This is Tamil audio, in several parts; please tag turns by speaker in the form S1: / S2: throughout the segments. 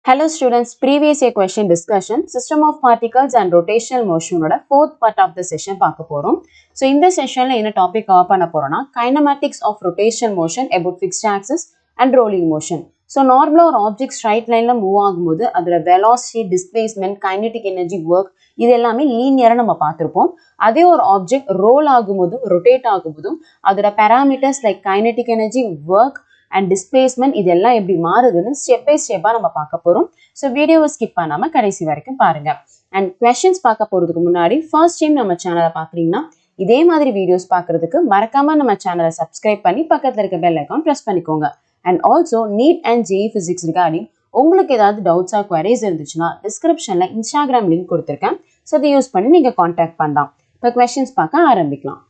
S1: Hello students, previous year question discussion, system of particles and rotational motion oda fourth part of the session paaka porom. So in this session la enna topic cover panna porona kinematics of rotational motion about fixed axis and rolling motion. So normal or object straight line la move ஆகும்போது அதோட velocity, displacement, kinetic energy, work இது எல்லாமே linear நம்ம பார்த்திருப்போம். அதே ஒரு object roll ஆகும்போது rotate ஆகும்போது அதோட parameters like kinetic energy, work and displacement இதெல்லாம் எப்படி மாறுதுன்னு step by step நம்ம பார்க்க போறோம். So வீடியோவை skip பண்ணாம கடைசி வரைக்கும் பாருங்க. And questions பார்க்க போறதுக்கு முன்னாடி first time நம்ம சேனலை பார்க்குறீங்கன்னா இதே மாதிரி வீடியோஸ் பார்க்கிறதுக்கு மறக்காம நம்ம சேனலை subscribe பண்ணி பக்கத்துல இருக்க bell icon press பண்ணிக்கோங்க. And also NEET and JEE physics regarding உங்களுக்கு ஏதாவது doubts or queries இருந்துச்சுன்னா descriptionல Instagram link கொடுத்திருக்கேன். So அதை யூஸ் பண்ணி நீங்க contact பண்ணலாம். இப்போ questions பார்க்க ஆரம்பிக்கலாம்.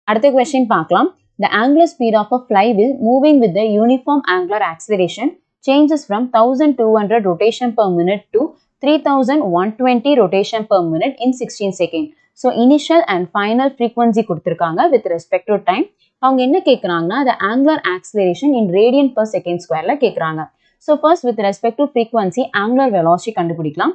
S1: அடுத்த question பார்க்கலாம். The angular speed of a flywheel moving with the uniform angular acceleration changes from 1200 rotation per minute to 3120 rotation per minute in 16 seconds. So initial and final frequency கொடுத்திருக்காங்க with respect to time. அவங்க என்ன கேக்குறாங்கன்னா the angular acceleration in radian per second squareல கேக்குறாங்க. So first with respect to frequency angular velocity கண்டுபிடிக்கலாம்.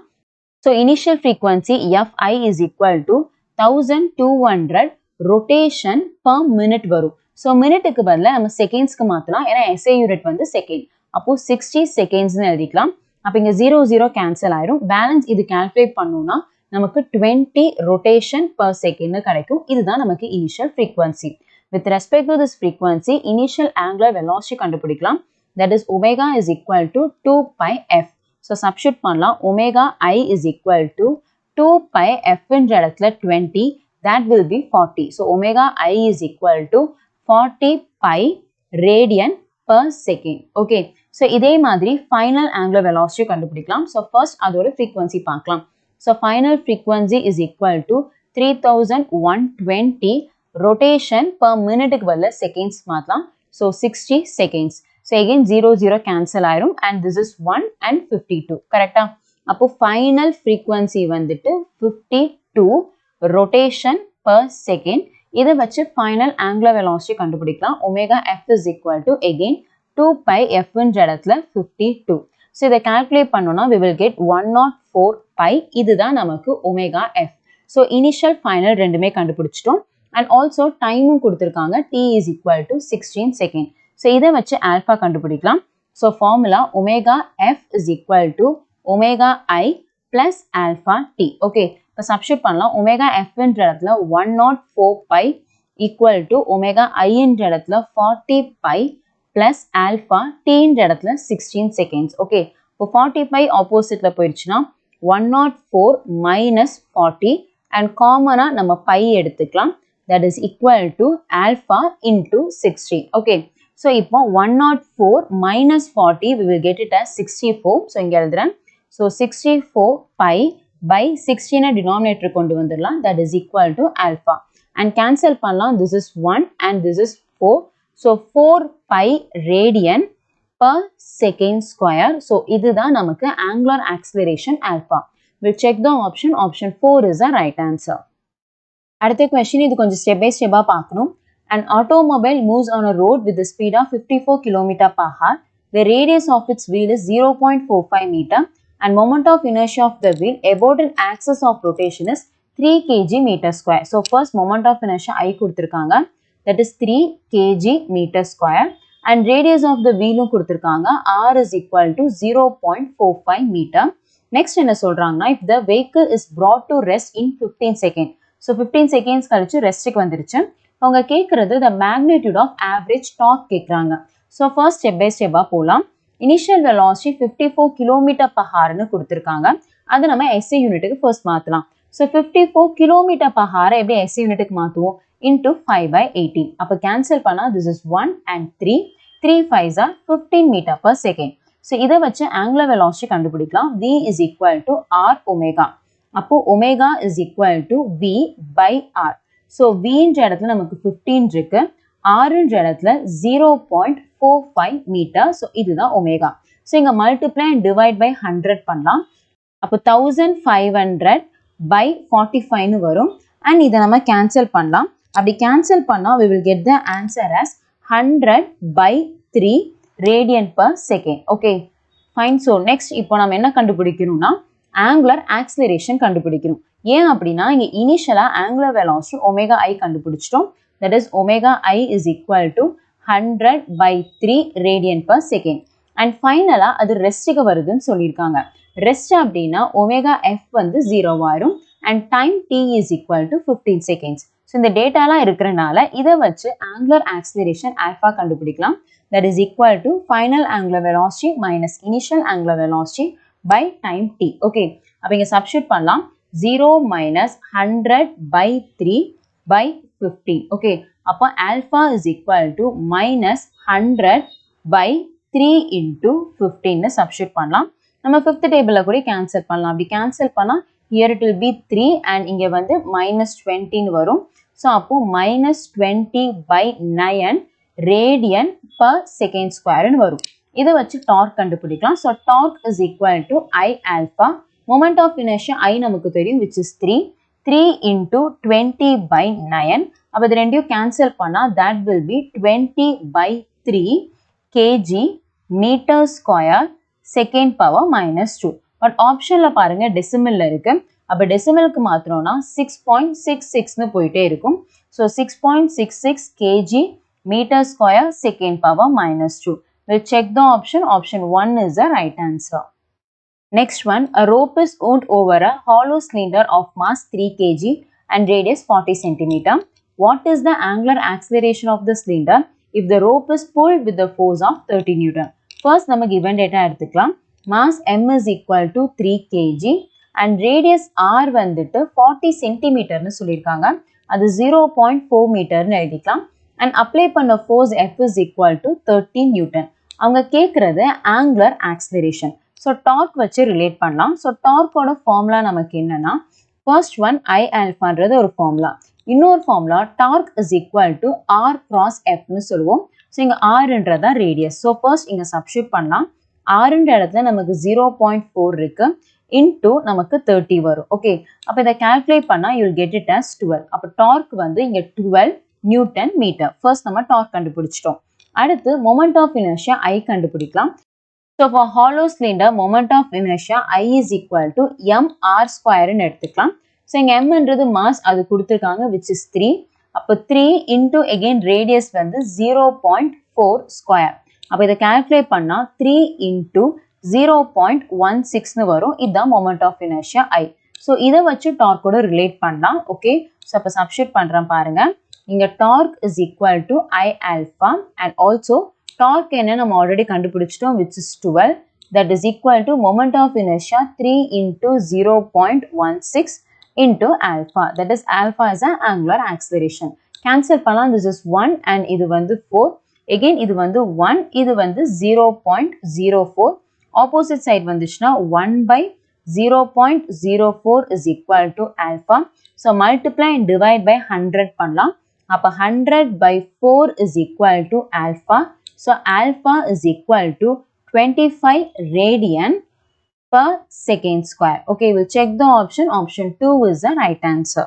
S1: So initial frequency Fi is equal to 1200 rotation per minute வரும். So மினிட்டுக்கு பதிலா நம்ம செகண்ட்ஸ்க்கு மாத்தலாம். ஏன்னா SI யூனிட் வந்து செகண்ட். அப்போ 60 செகண்ட்ஸ்னு எழுதிக்கலாம். அப்போ இங்க 0 கேன்சல் ஆயிரும். பேலன்ஸ் இது கால்குலேட் பண்ணோம்னா நமக்கு 20 ரொட்டேஷன் பர் செகண்ட் கிடைக்கும். இதுதான் நமக்கு initial frequency. With respect to this frequency, initial angular velocity கண்டுபிடிக்கலாம். That is omega is equal to 2 pi f. So substitute பண்ணலாம். Omega I is equal to 2 pi f என்ற இடத்துல 20. That will be 40. So omega I is equal to 40 pi radian per second. Okay. So இதே மாதிரி final angular velocity கண்டுபிடிக்கலாம். So first அதோட frequency பார்க்கலாம். So final frequency is equal to 3120 rotation per minuteக்கு பதிலா seconds மாத்தலாம். So 60 seconds. So again 0 cancel ஆயிரும் and this is 1 and 52. கரெக்டா? அப்போ final frequency வந்துட்டு 52 rotation per second. இதை வச்சு final angular velocity கண்டுபிடிக்கலாம். Omega f is equal to again 2 pi f என்ற இடத்துல 52. So இதை calculate பண்ணோம்னா we will get 104 pi. இதுதான் நமக்கு omega f. So initial final ரெண்டுமே கண்டுபிடிச்சிட்டோம். And also டைமும் கொடுத்திருக்காங்க. T is equal to 16 second. So இதை வச்சு alpha கண்டுபிடிக்கலாம். So formula omega f is equal to omega I plus alpha t. Okay. இப்போ substitute பண்ணலாம். omega f என்ற இடத்துல 104 pi equal to omega I என்ற இடத்துல 40 pi plus alpha t என்ற இடத்துல 16 seconds. Okay. இப்போ 40 pi oppositeல போயிடுச்சுன்னா 104 minus 40 and common நம்ம pi எடுத்துக்கலாம். That is equal to alpha into 60. Okay. So இப்போ 104 minus 40 we will get it as 64. So இங்க எழுதுறேன். So 64 pi by 16 denominator கொண்டு வந்துடலாம். That is equal to alpha. And cancel பண்ணலாம். This is 1 and this is 4. So 4 pi radian per second square. So இதுதான் நமக்கு angular acceleration alpha. We'll check the option. Option 4 is the right answer. அடுத்த question இது கொஞ்சம் step by step பார்க்கணும். An automobile moves on a road with the speed of 54 km per hour. The radius of its wheel is 0.45 meter. And moment of inertia of the wheel about an axis of rotation is 3 kg meter square. So first moment of inertia I கொடுத்திருக்காங்க. That is 3 kg meter square. And radius of the wheel கொடுத்திருக்காங்க. R is equal to 0.45 meter. Next என்ன சொல்றாங்கன்னா if the vehicle is brought to rest in 15 seconds. So 15 seconds கழிச்சு ரெஸ்ட்டுக்கு வந்துருச்சு. அவங்க கேட்கறது the magnitude of average torque கேட்குறாங்க. So first step by step போலாம். Initial velocity 54 km per hour னு கொடுத்திருக்காங்க. அது நம்ம SI யூனிட்டுக்கு ஃபர்ஸ்ட் மாத்தலாம். So 54 km per hour எப்படி SI யூனிட்டுக்கு மாத்துவோம்? Into 5 by 18. அப்ப cancel பண்ணா this is 1 and 3. 3 5s are 15 meter per second. So இதை வச்சு angular velocity கண்டுபிடிக்கலாம். V is equal to R omega. அப்போ omega is equal to V by R. So V என்ற இடத்துல நமக்கு 15 இருக்கு. R என்ற இடத்துல 0.45 meter. So இதுதான் omega. So இங்க multiply and divide by 100 பண்ணலாம். அப்போ 1500 by 45 னு வரும். And இதை நம்ம cancel பண்ணலாம். அப்படி cancel பண்ணா we will get the answer as 100 by 3 radian per second. Okay. fine. So next இப்போ நம்ம என்ன கண்டுபிடிக்கணும்னா angular acceleration கண்டுபிடிக்கணும். ஏன் அப்படின்னா இங்க இனிஷியலா angular velocity omega I கண்டுபிடிச்சிட்டோம். That is omega I is equal to 100/3 radian per second. And finally அது ரெஸ்ட்டுக்கு வருதுன்னு சொல்லியிருக்காங்க. ரெஸ்ட் அப்படின்னா omega f வந்து 0 ஆயிரும் and time t is equal to 15 seconds. So இந்த டேட்டாலாம் இருக்கிறனால இதை வச்சு angular acceleration alpha கண்டுபிடிக்கலாம். That is equal to final angular velocity minus initial angular velocity by time t. Okay. அப்ப இங்க substitute பண்ணலாம். 0 minus 100/3 by 15. Okay. அப்ப alpha is equal to minus 100/3 into 15 substitute பண்ணலாம். நம்ம 5th table கூட cancel பண்ணலாம். அப்படி cancel பண்ணா here it will be 3 and இங்க வந்து minus 20 வரும். So அப்போ minus 20/9 radian per second square வரும். இதை வச்சு torque கண்டுபிடிக்கலாம். So torque is equal to I alpha. Moment of inertia I நமக்கு தெரியும் which is 3. 3 into 20/9. அப்ப இது ரெண்டையும் cancel பண்ணா that will be 20/3 kg meter square second power minus 2. But optionல பாருங்க decimalல இருக்கு. அப்ப decimalக்கு மாத்திரோம்னா 6.66 போயிட்டே இருக்கும். So 6.66 kg meter square second power minus 2. We'll check the option. Option 1 is the right answer. Next one, a rope is wound over a hollow cylinder of mass 3 kg and radius 40 cm. What is the angular acceleration of the cylinder if the rope is pulled with the force of 30 Newton? First, நம்ம given data எடுத்துக்கலாம். Mass m is equal to 3 kg and radius r வந்துட்டு 40 cm னு சொல்லிருக்காங்க. அது 0.4 மீட்டர்னு எழுதிக்கலாம். And apply பண்ண force F is equal to 13 Newton. அவங்க கேட்கிறது angular acceleration. So torque வச்சு relate பண்ணலாம். So torque ஓட formula நமக்கு என்னன்னா first one I alpha ன்றது ஒரு formula. இன்னொரு formula torque is equal to R cross F னு சொல்லுவோம். So இங்க R ன்றதா radius. So first இங்க substitute பண்ணலாம். R ன்ற இடத்துல நமக்கு 0.4 இருக்கு. into நமக்கு 30 வரும். Okay. அப்ப இதை calculate பண்ணா you will get it as 12. அப்ப torque வந்து இங்க 12 Newton meter. First நம்ம torque கண்டுபிடிச்சிட்டோம். அடுத்து moment of inertia I கண்டுபிடிக்கலாம். So for hollow cylinder moment of inertia I is equal to mr square னு எடுத்துக்கலாம். So இங்க m ன்றது mass அது கொடுத்திருக்காங்க which is 3. அப்ப 3 into again radius வந்து 0.4 square. அப்ப இதை calculate பண்ணா 3 into 0.16 னு வரும். இதுதான் moment of inertia I. So இதை வச்சு torque ஓட relate பண்ணலாம். Okay. So அப்ப substitute பண்றேன் பாருங்க. இங்க torque is equal to I alpha and also torque என்ன நம்ம already கண்டுபிடிச்சிட்டோம் which is 12. That is equal to moment of inertia 3 into 0.16 into alpha. That is alpha is an angular acceleration. Cancel பண்ணலாம். This is 1 and இது வந்து 4. Again இது வந்து 1. இது வந்து 0.04. Opposite side வந்துச்சுன்னா 1/0.04 is equal to alpha. So multiply and divide by 100 பண்ணலாம். அப்ப 100/4 is equal to alpha. So alpha is equal to 25 radian per second square. Okay, we'll check the option. Option 2 is the right answer.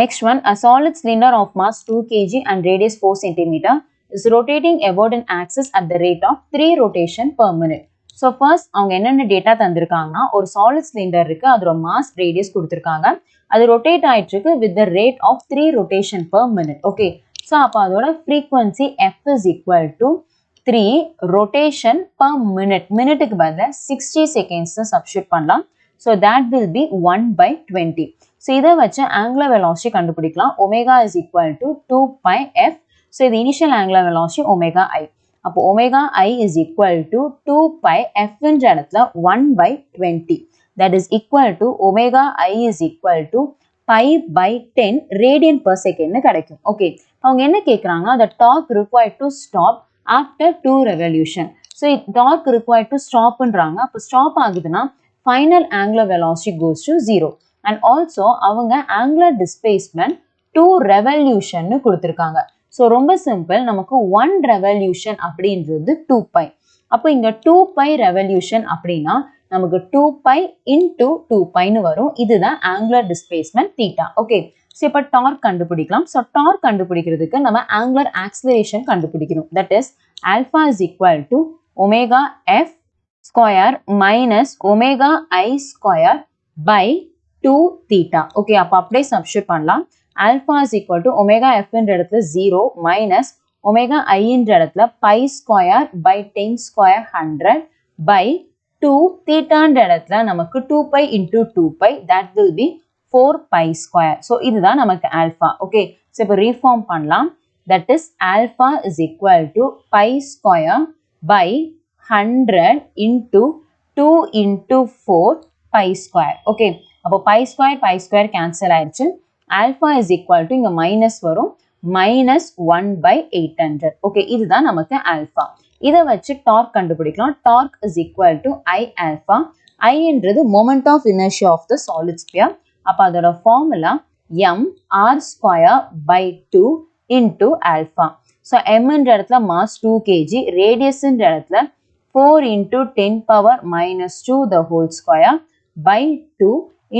S1: Next one, a solid cylinder of mass 2 kg and radius 4 cm is rotating about an axis at the rate of 3 rotation per minute. So first, அவங்க என்னென்ன டேட்டா தந்திருக்காங்கன்னா ஒரு solid cylinder இருக்கு, அதோட mass radius கொடுத்திருக்காங்க. அது rotate ஆயிட்டு இருக்கு with the rate of 3 rotation per minute. Okay. So அப்ப அதோட frequency F is equal to 3 rotation per minute. மினிட்டுக்கு பதிலா 60 seconds substitute பண்ணலாம். So that will be 1/20. So இதை வச்சு angular velocity கண்டுபிடிக்கலாம். Omega is equal to 2 pi f. So இது initial angular velocity omega I. அப்போ omega I is equal to 2 pi f ன்ற இடத்துல 1/20. That is equal to omega I is equal to pi/10 radian per second கிடைக்கும். Okay. அவங்க என்ன கேட்குறாங்கன்னா the torque required to stop after 2 revolution. So torque required to stop ன்றாங்க. அப்போ stop ஆகுதுன்னா final angular velocity goes to 0. And also அவங்க angular displacement 2 revolution னு கொடுத்திருக்காங்க. So ரொம்ப simple, நமக்கு 1 revolution அப்படின்றது 2 pi. அப்போ இங்க 2 pi revolution அப்படின்னா நமக்கு 2 pi into 2 pi னு வரும். இதுதான் angular displacement theta. Okay. So இப்போ torque கண்டுபிடிக்கலாம். So torque கண்டுபிடிக்கிறதுக்கு நம்ம angular acceleration கண்டுபிடிக்கணும். That is alpha is equal to omega f square minus omega I square by 2 theta. Okay, அப்ப அப்படியே substitute பண்ணலாம். Alpha is equal to omega f என்ற இடத்துல 0 minus omega I என்ற இடத்துல pi square by 10 square 100 by 2 theta என்ற இடத்துல நமக்கு 2 pi into 2 pi that will be 4 pi square. So இதுதான் நமக்கு alpha. Okay, so இப்போ reform பண்ணலாம். That is alpha is equal to pi square by 100 into 2 into 4 pi square. Okay, அப்போ pi square cancel ஆயிடுச்சு. Alpha is equal to இங்க minus வரும் minus 1 by 800. Okay, இதுதான் நமக்கு alpha. இதை வச்சு torque கண்டுபிடிக்கலாம். Torque is equal to I alpha. I என்றது moment of inertia of the solid sphere. அப்போ அதோட formula m r square by 2 into alpha. So m என்ற இடத்துல mass 2 kg, radius என்ற இடத்துல 4 into 10 power minus 2 the whole square by 2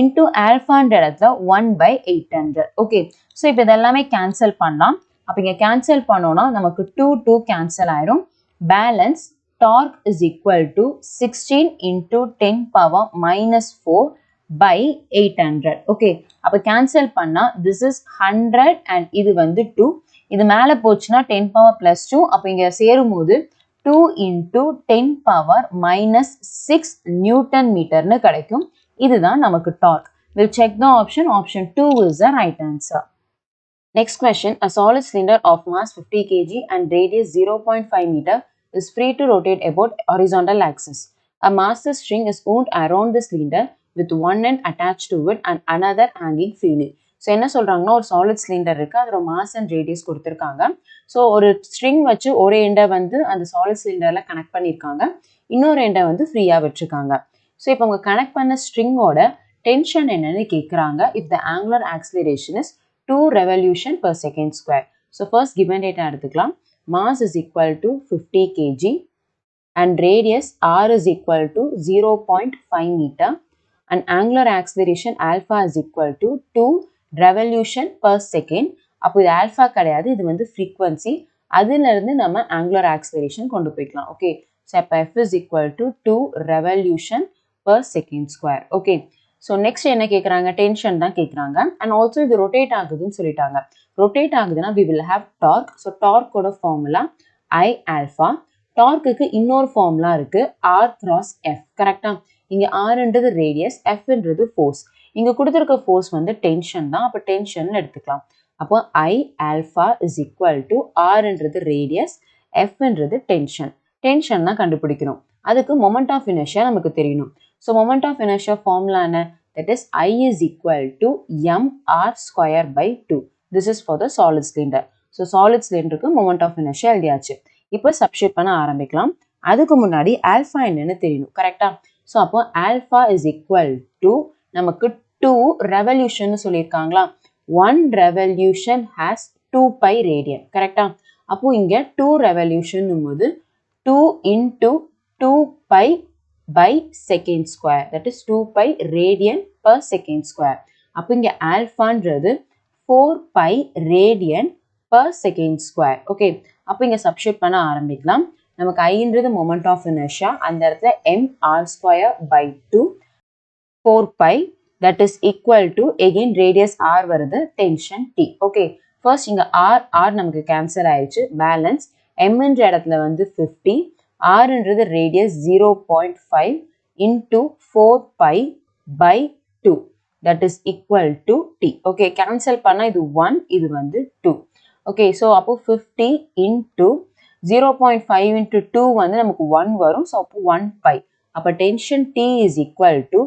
S1: into alpha என்ற இடத்துல 1 by 800. Okay, so இப்போ இதெல்லாமே cancel பண்ணலாம். அப்போ இங்க cancel பண்ணோம்னா நமக்கு 2 cancel ஆயிரும். Balance torque is equal to 16 into 10 power minus 4 by 800. Okay, அப்போ cancel பண்ணா this is 100 and இது வந்து 2. இது மேலே போச்சுன்னா 10 power plus 2. அப்போ இங்க சேரும்போது 2 into 10 power minus 6 Newton meterன்னு கிடைக்கும். இதுதான் நமக்கு torque. We'll check the option. Option 2 is the right answer. Next question. A solid cylinder of mass 50 kg and radius 0.5 meter is free to rotate about horizontal axis. A massive string is wound around the cylinder with one end attached to it and another hanging freely. So என்ன சொல்கிறாங்கன்னா ஒரு சாலிட் சிலிண்டர் இருக்குது, அதோட மாஸ் அண்ட் ரேடியஸ் கொடுத்துருக்காங்க. ஸோ ஒரு ஸ்ட்ரிங் வச்சு ஒரு எண்டை வந்து அந்த சாலிட் சிலிண்டரில் கனெக்ட் பண்ணியிருக்காங்க, இன்னொரு எண்டை வந்து ஃப்ரீயாக வச்சுருக்காங்க. ஸோ இப்போ அவங்க கனெக்ட் பண்ண ஸ்ட்ரிங்கோட டென்ஷன் என்னன்னு கேட்குறாங்க. If the angular acceleration is 2 revolution per second square. So first given data எடுத்துக்கலாம். Mass is equal to 50 kg and radius r is equal to 0.5 meter and angular acceleration alpha is equal to 2 revolution per second. அப்போ இது ஆல்ஃபா கிடையாது, இது வந்து ஃப்ரீக்வன்சி. அதிலிருந்து நம்ம ஆங்குலர் ஆக்சிலரேஷன் கொண்டு போய்க்கலாம். ஓகே, ஸோ அப்போ f is equal to 2 revolution per second square. Okay, so next என்ன கேட்குறாங்க, டென்ஷன் தான் கேட்குறாங்க. அண்ட் ஆல்சோ இது ரொட்டேட் ஆகுதுன்னு சொல்லிட்டாங்க. ரொட்டேட் ஆகுதுன்னா we will have torque. So டார்க்கோட ஃபார்முலா I alpha. டார்க்குக்கு இன்னொரு ஃபார்முலா இருக்குது r cross f. கரெக்டாக இங்கே rன்றது ரேடியஸ், fன்றது ஃபோர்ஸ். இங்கே கொடுத்துருக்க ஃபோர்ஸ் வந்து டென்ஷன் தான், அப்போ டென்ஷன் எடுத்துக்கலாம். அப்போ I alpha is equal to rன்றது ரேடியஸ், fன்றது டென்ஷன். டென்ஷன் தான் கண்டுபிடிக்கணும். அதுக்கு மொமெண்ட் ஆஃப் இனர்ஷியா நமக்கு தெரியணும். So moment of inertia formula என்ன, that is I is equal to mr square by 2. This is for the solid cylinder. So solid சிலிண்டருக்கு மொமெண்ட் ஆஃப் இனர்ஷியா எழுதியாச்சு. இப்போ சப்ஸ்டியூட் பண்ண ஆரம்பிக்கலாம். அதுக்கு முன்னாடி ஆல்ஃபா என்னன்னு தெரியணும். கரெக்டா? ஸோ அப்போ ஆல்ஃபா இஸ் ஈக்குவல் டு நமக்கு 2 ரெவல்யூஷன் சொல்லியிருக்காங்களா. 1 ரெவல்யூஷன் ஹேஸ் 2 பை ரேடியன். கரெக்டா? அப்போ இங்கே 2 ரெவல்யூஷன் போது 2 into 2 pi by second square, that is 2 pi radian per second square. அப்போ இங்கே ஆல்ஃபான்றது 4 pi radian per second square. Okay, அப்போ இங்கே சப்ஸ்டியூட் பண்ண ஆரம்பிக்கலாம். நமக்கு ஐன்றது மொமெண்ட் ஆஃப் இனர்ஷியா, அந்த இடத்துல mr square by 2 4 pi that is equal to again radius r வருது, tension t. ஓகே, ஃபர்ஸ்ட் இங்கே r நமக்கு கேன்சல் ஆயிடுச்சு. பேலன்ஸ் mன்ற இடத்துல வந்து 50, rன்றது radius 0.5 into 4 pi by 2 that is equal to t. Okay, cancel பண்ணால் இது 1, இது வந்து 2. ஓகே, ஸோ அப்போ 50 into 0.5 into 2 வந்து நமக்கு 1 வரும். ஸோ அப்போ 1 pi. அப்போ tension T is equal to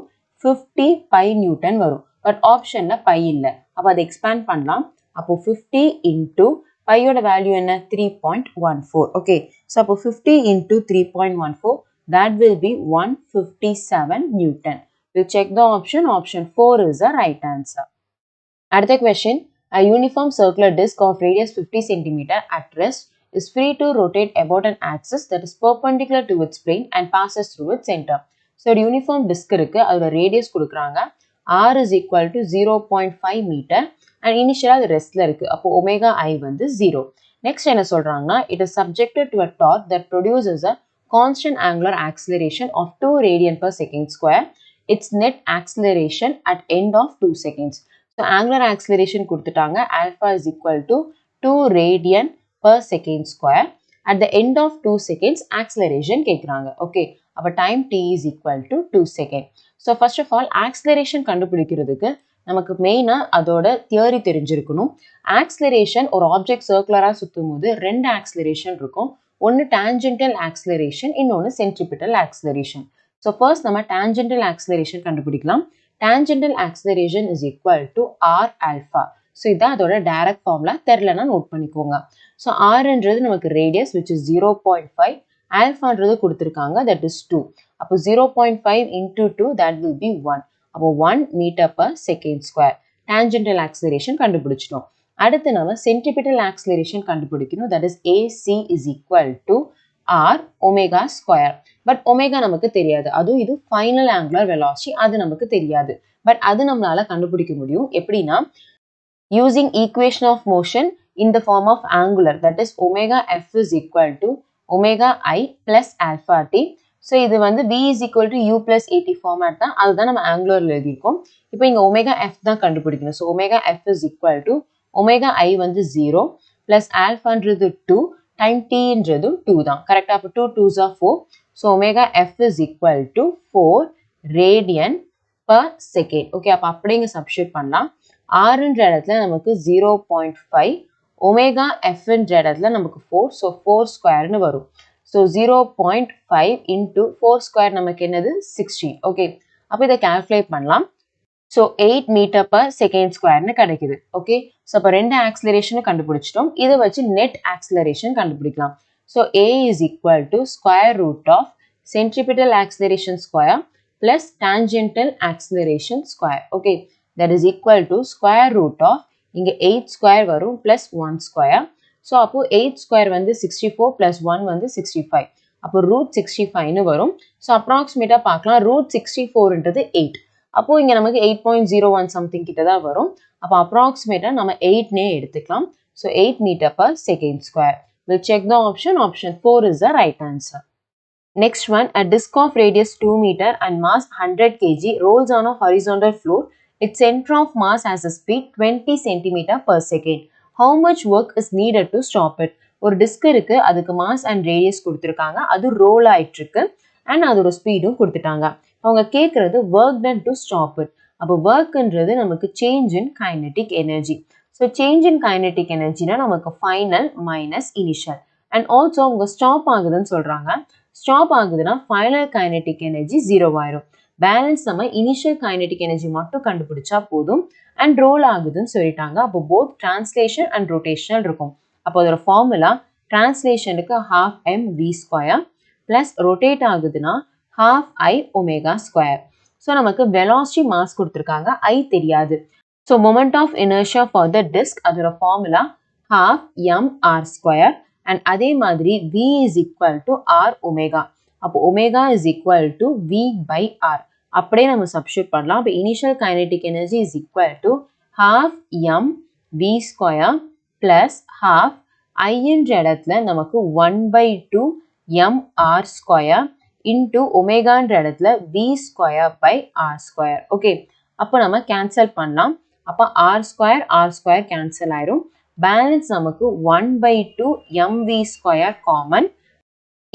S1: 50 pi Newton வரும். பட் ஆப்ஷனில் பை இல்லை, அப்போ அதை எக்ஸ்பேண்ட் பண்ணலாம். அப்போ 50 into பையோட வேல்யூ என்ன, 3.14. ஓகே, ஸோ அப்போ 50 into 3.14 that will be 157 Newton. We'll check the option. Option 4 is the right answer. அடுத்த question. A uniform circular disc of radius 50 cm at rest is free to rotate about an axis that is perpendicular to its plane and passes through its center. So, ஒரு யூனிஃபார்ம் டிஸ்க் இருக்கு, அதோட ரேடியஸ் கொடுக்குறாங்க. R is equal to 0.5 meter and இனிஷியலாக அது ரெஸ்ட்ல இருக்கு. அப்போ ஒமேகா I வந்து 0. நெக்ஸ்ட் என்ன சொல்றாங்கன்னா, it is subjected to a torque that produces a constant angular acceleration of 2 radian per second square. Its net acceleration at end of 2 seconds. So angular acceleration கொடுத்துட்டாங்க. Alpha is equal to 2 radian per second square. At the end of 2 seconds, acceleration கேக்குறாங்க. Okay. அப்ப time t is equal to 2 seconds. So first of all, acceleration கண்டுபிடிக்கிறதுக்கு நமக்கு மெயினா அதோட தியரி தெரிஞ்சிருக்கணும். Acceleration ஒரு ஆப்ஜெக்ட் சர்க்குலரா சுத்தும்போது ரெண்டு acceleration இருக்கும். ஒன்னு tangential acceleration, இன்னொன்னு centripetal acceleration. So first நம்ம tangential acceleration கண்டுபிடிக்கலாம். Tangential acceleration is equal to r alpha. So இதான் அதோட direct formula, தெரியலனா நோட் பண்ணிக்கோங்க. So r என்றது நமக்கு radius which is 0.5, alpha என்றது கொடுத்திருக்காங்க that is 2. அப்போ 0.5 into 2 that will be 1. அப்போ 1 meter per second square. Tangential acceleration கண்டுபிடிச்சிட்டோம். அடுத்து நம்ம centripetal acceleration கண்டுபிடிக்கணும், that is AC is equal to r omega square. But omega நமக்கு தெரியாது, அதுவும் இது final angular velocity, அது நமக்கு தெரியாது. But அது நம்மளால கண்டுபிடிக்க முடியும். எப்படின்னா using equation of motion in the form of angular, that is omega f is equal to omega I plus alpha t. So இது வந்து b is equal to u plus at format தான், அதுதான் நம்ம angularல எழுதியிருக்கோம். இப்போ இங்க omega f தான் கண்டுபிடிக்கணும். So omega f is equal to omega I வந்து 0 plus alpha என்றது 2 time t என்றது 2 தான். கரெக்டா? அப்போ 2 2s are 4. So omega f is equal to 4 radian per second. Okay, அப்போ அப்படிங்க substitute பண்ணலாம். r என்ற இடத்துல நமக்கு 0.5, omega f என்ற இடத்துல நமக்கு 4, so 4 squareனு வரும். So 0.5 into 4 square நமக்கு என்னது 16. Okay, அப்போ இதை calculate பண்ணலாம். So 8 meter per second squareனு கிடைக்குது. Okay, so அப்போ ரெண்டு acceleration கண்டுபிடிச்சிட்டோம். இதை வச்சு net acceleration கண்டுபிடிக்கலாம். So A is equal to square root of centripetal acceleration square plus tangential acceleration square. Okay, that is equal to square root of இங்க 8 square வரும் plus 1 square. So அப்போ 8 square வந்து 64 plus 1 வந்து 65. அப்போ root 65 வரும். So approximate பார்க்கலாம், root 64 என்றது 8. அப்போ இங்க நமக்கு 8.01 something கிட்ட தான் வரும். அப்போ approximate நம்ம 8 நே எடுத்துக்கலாம். So 8 meter per second square. We'll check the option. Option 4 is the right answer. Next one, a disc of radius 2 meter and mass 100 kg rolls on a horizontal floor. Its center of mass has a speed 20 cm per second. How much work is needed to stop it? ஒரு டிஸ்க் இருக்கு, அதுக்கு mass and radius கொடுத்திருக்காங்க, அது roll ஆயிட்டு இருக்கு and அதோட ஸ்பீடும் கொடுத்துட்டாங்க. அவங்க கேட்கறது work done to stop it. அப்போ workன்றது நமக்கு change in kinetic energy. So change in kinetic energy na நமக்கு final minus initial. And also அவங்க stop ஆகுதுன்னு சொல்றாங்க. Stop ஆகுதுன்னா final kinetic energy 0 ஆயிரும். Balance நம்ம initial kinetic energy மட்டும் கண்டுபிடிச்சா போதும். And roll ஆகுதுன்னு சொல்லிட்டாங்க. அப்போ both translation and rotational இருக்கும். அப்போ அதோட formula translationக்கு half m v square plus rotate ஆகுதுன்னா half I omega square. So நமக்கு velocity mass கொடுத்திருக்காங்க, I தெரியாது. So moment of inertia for the disk, அதோட formula half m r square. And அதே மாதிரி v is equal to r omega. அப்போ omega is equal to v by r. அப்படியே நம்ம substitute பண்ணலாம். அப்போ initial kinetic energy is equal to half m v square plus half I என்ற இடத்துல நமக்கு 1 by 2 m r square into omega என்ற இடத்துல v square by r square. Okay, அப்போ நம்ம cancel பண்ணலாம். அப்போ r square cancel ஆயிரும். Balance நமக்கு 1 by 2 mv square common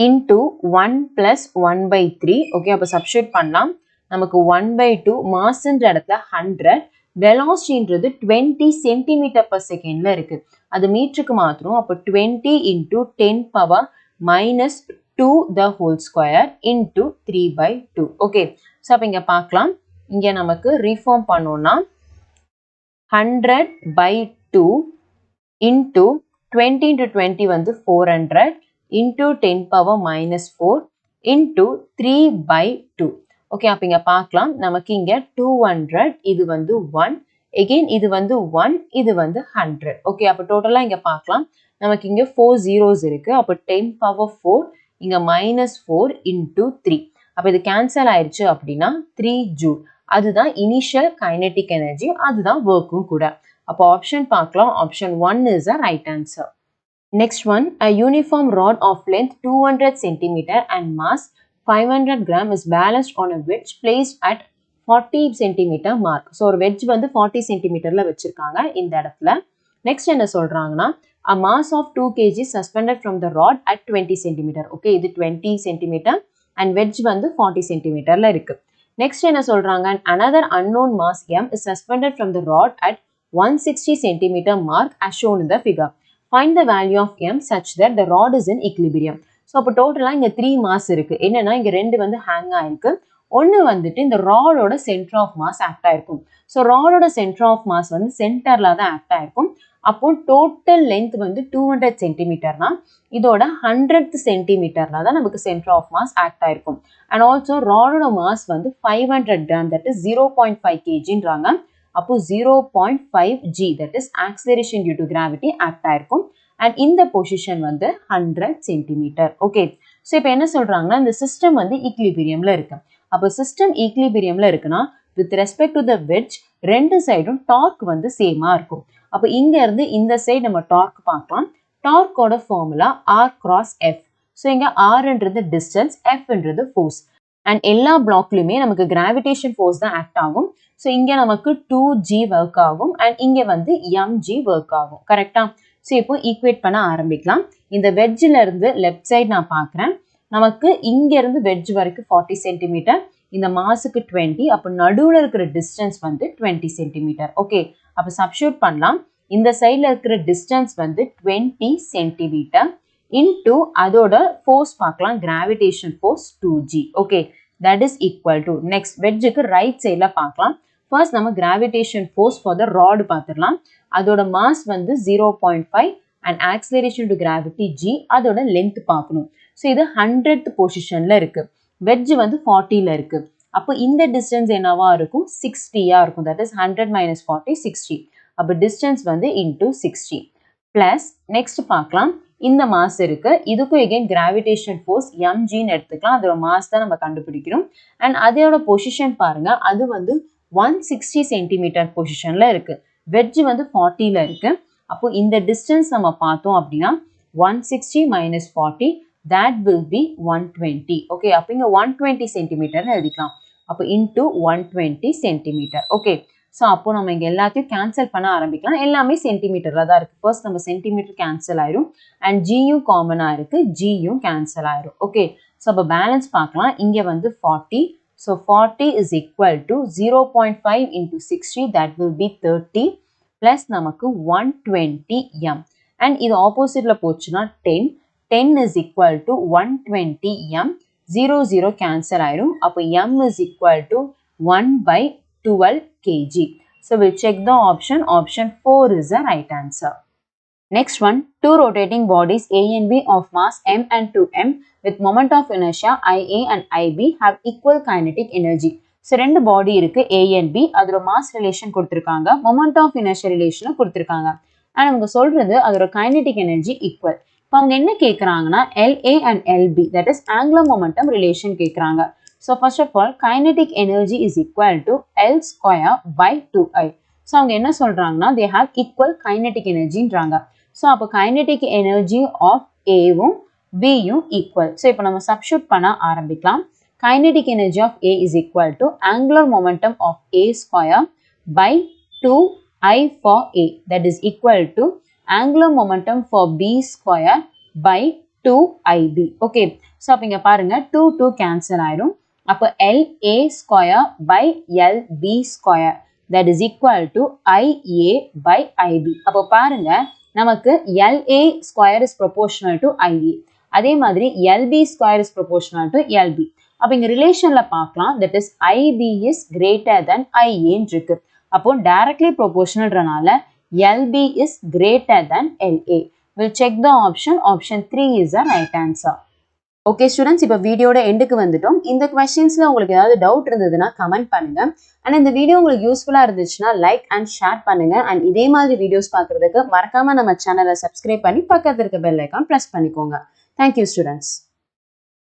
S1: into 1 plus 1 by 3. Okay, அப்போ substitute பண்ணலாம். நமக்கு 1 by 2 mass என்ற இடத்துல 100, velocity என்றது 20 cm per second இருக்கு. அது மீட்டருக்கு மாத்திரம். அப்போ 20 into 10 power minus 2 the whole square into 3 by 2. Okay, so அப்போ இங்க பார்க்கலாம். இங்க நமக்கு reform பண்ணோம்னா 100 by 2 into 20 into 20 வந்து 400 into 10 power minus 4 into 3 by 2. Okay, அப்போ இங்க பார்க்கலாம். நமக்கு இங்க 200, இது வந்து 1, again இது வந்து 1, இது வந்து 100. Okay, அப்போ டோட்டலா இங்க பார்க்கலாம். நமக்கு இங்க 4 zeros இருக்கு. அப்போ 10 power 4 இங்க minus 4 into 3. அப்போ இது கேன்சல் ஆயிடுச்சு அப்படின்னா 3 joule. அதுதான் initial kinetic energy, அதுதான் workக்கும் கூட. அப்போ ஆப்ஷன் பார்க்கலாம். Option 1 is the right answer. Next one, a uniform rod of length 200 centimeter and mass 500 gram is balanced on a wedge placed at 40 centimeter mark. So ஒரு wedge வந்து 40 centimeterல வச்சிருக்காங்க இந்த இடத்துல. Next என்ன சொல்றாங்கன்னா, a mass of 2 kg suspended from the rod at 20 centimeter. Okay, இது 20 centimeter and wedge வந்து 40 centimeterல இருக்கு. Next என்ன சொல்றாங்க, another unknown mass m is suspended from the rod at 160 centimeter mark as shown in the figure. Find the value of m such that the rod is in equilibrium. So அப்போ டோட்டலாக இங்கே 3 மாஸ் இருக்கு. என்னன்னா இங்கே 2 வந்து ஹேங் ஆயிருக்கு. ஒன்று வந்துட்டு இந்த ராடோட சென்டர் ஆஃப் மாஸ் ஆக்ட் ஆயிருக்கும். ஸோ ராடோட சென்டர் ஆஃப் மாஸ் வந்து சென்டர்ல தான் ஆக்ட் ஆயிருக்கும். அப்போ டோட்டல் லென்த் வந்து 200 சென்டிமீட்டர்னா இதோட 100th சென்டிமீட்டர்ல தான் நமக்கு சென்டர் ஆஃப் மாஸ் ஆக்ட் ஆயிருக்கும். அண்ட் ஆல்சோ ராடோட மாஸ் வந்து 500 கிராம், தட் இஸ் 0.5 kgன்றாங்க. அப்போ 0.5 g, that is acceleration due to gravity act ஆயிருக்கும். and இந்த பொசிஷன் வந்து 100 சென்டிமீட்டர். ஓகே, ஸோ இப்போ என்ன சொல்றாங்கன்னா, இந்த சிஸ்டம் வந்து ஈக்லிபிரியம்ல இருக்கு. அப்போ சிஸ்டம் ஈக்லிபிரியம்ல இருக்குன்னா with respect to the wedge ரெண்டு சைடும் டார்க் வந்து சேமா இருக்கும். அப்போ இங்க இருந்து இந்த சைடு நம்ம டார்க் பார்க்கலாம். டார்க்கோட formula R cross F. So இங்க ஆர்ன்றது டிஸ்டன்ஸ், எஃப்ன்றது ஃபோர்ஸ். அண்ட் எல்லா பிளாக்லையுமே நமக்கு கிராவிடேஷன் ஃபோர்ஸ் தான் ஆக்ட் ஆகும். ஸோ இங்கே நமக்கு 2g ஒர்க் ஆகும் அண்ட் இங்கே வந்து mg ஒர்க் ஆகும். கரெக்டா? ஸோ இப்போ ஈக்குவேட் பண்ண ஆரம்பிக்கலாம். இந்த வெட்ஜில் இருந்து லெஃப்ட் சைடு நான் பார்க்குறேன். நமக்கு இங்கேருந்து வெட்ஜ் வரைக்கும் 40 சென்டிமீட்டர், இந்த மாஸுக்கு 20, அப்போ நடுவில் இருக்கிற டிஸ்டன்ஸ் வந்து 20 சென்டிமீட்டர். ஓகே, அப்போ சப்ஸ்டியூட் பண்ணலாம். இந்த சைடில் இருக்கிற டிஸ்டன்ஸ் வந்து 20 சென்டிமீட்டர் இன்டூ அதோட ஃபோர்ஸ் பார்க்கலாம், gravitation force 2g. Okay, that is equal to, next வெட்ஜுக்கு ரைட் சைடில் பார்க்கலாம். ஃபர்ஸ்ட் நம்ம gravitation force for the rod பார்த்துடலாம். அதோட மாஸ் வந்து 0.5 and acceleration due gravity g, அதோட லென்த் பார்க்கணும். ஸோ இது 100th பொசிஷன்ல இருக்கு, வெட்ஜ் வந்து 40ல இருக்கு. அப்போ இந்த டிஸ்டன்ஸ் என்னவா இருக்கும், 60யா இருக்கும். That is 100 minus 40, 60. அப்போ டிஸ்டன்ஸ் வந்து இன்டூ 60 பிளஸ் நெக்ஸ்ட் பார்க்கலாம். இந்த மாஸ் இருக்கு, இதுக்கும் எகைன் கிராவிடேஷன் ஃபோர்ஸ் mgன்னு எடுத்துக்கலாம். அதோட மாஸ் தான் நம்ம கண்டுபிடிக்கிறோம். அண்ட் அதோட பொசிஷன் பாருங்க, அது வந்து 160 சென்டிமீட்டர் பொசிஷன்ல இருக்கு, வெட்ஜ் வந்து 40ல இருக்கு. அப்போ இந்த டிஸ்டன்ஸ் நம்ம பார்த்தோம் அப்படின்னா 160 minus 40, that will be 120. Okay, அப்போ இங்க 120 சென்டிமீட்டர்னு எழுதிக்கலாம். அப்போ இன்டூ 120 சென்டிமீட்டர். ஓகே, ஸோ அப்போ நம்ம இங்கே எல்லாத்தையும் கேன்சல் பண்ண ஆரம்பிக்கலாம். எல்லாமே சென்டிமீட்டரில் தான் இருக்குது. ஃபர்ஸ்ட் நம்ம சென்டிமீட்டர் கேன்சல் ஆயிரும் அண்ட் ஜியும் காமனாக இருக்குது, ஜியும் கேன்சல் ஆயிரும். ஓகே, ஸோ அப்போ பேலன்ஸ் பார்க்கலாம். இங்கே வந்து 40, so 40 is equal to 0.5 into 60, that will be 30 plus நமக்கு 120 m. அண்ட் இது ஆப்போசிட்டில் போச்சுன்னா 10, 10 is equal to 120 m, 0 cancel ஆயிரும். அப்போ m is equal to 1/12 kg. So we'll check the option. Option 4 is the right answer. Next one, two rotating bodies A and B of mass m and 2m with moment of inertia IA and IB have equal kinetic energy. So ரெண்டு பாடி இருக்கு A and B, அதோட மாஸ் ரிலேஷன் கொடுத்துருக்காங்க, மொமெண்ட் ஆஃப் இனர்ஷியா ரிலேஷனும் கொடுத்துருக்காங்க. அண்ட் அவங்க சொல்றது அதோட கைனடிக் எனர்ஜி ஈக்குவல். இப்போ அவங்க என்ன கேட்குறாங்கன்னா LA and LB, that is angular momentum relation கேட்குறாங்க. So first of all, kinetic energy is equal to L square by 2I. So அவங்க என்ன சொல்றாங்கன்னா they have equal kinetic energyன்றாங்க. So அப்போ kinetic energy of Aவும் Bயும் equal. So இப்போ நம்ம substitute பண்ண ஆரம்பிக்கலாம். Kinetic energy of A is equal to angular momentum of A square by 2I for A, that is equal to angular momentum for B square by 2IB. Okay, so அப்போ இங்க பாருங்க 2 cancel ஆயிரும். அப்போ LA square by LB square, that is equal to IA by IB. அப்போ பாருங்க நமக்கு LA square is proportional to IA, அதே மாதிரி LB square is proportional to LB. அப்போ இங்க ரிலேஷன்ல பார்க்கலாம், that is IB is greater than IA இருக்கு. அப்போ directly proportionalனால LB is greater than LA. We'll check the option. Option 3 is the right answer. Okay students, இப்போ வீடியோட எண்டுக்கு வந்துட்டோம். இந்த கொஸ்டின்ஸில் உங்களுக்கு ஏதாவது டவுட் இருந்ததுன்னா கமெண்ட் பண்ணுங்க. அண்ட் இந்த வீடியோ உங்களுக்கு யூஸ்ஃபுல்லாக இருந்துச்சுன்னா லைக் அண்ட் ஷேர் பண்ணுங்க. அண்ட் இதே மாதிரி வீடியோஸ் பார்க்குறதுக்கு மறக்காம நம்ம சேனலை சப்ஸ்கிரைப் பண்ணி பக்கத்தில் இருக்க பெல் ஐக்கான் ப்ரெஸ் பண்ணிக்கோங்க. Thank you students.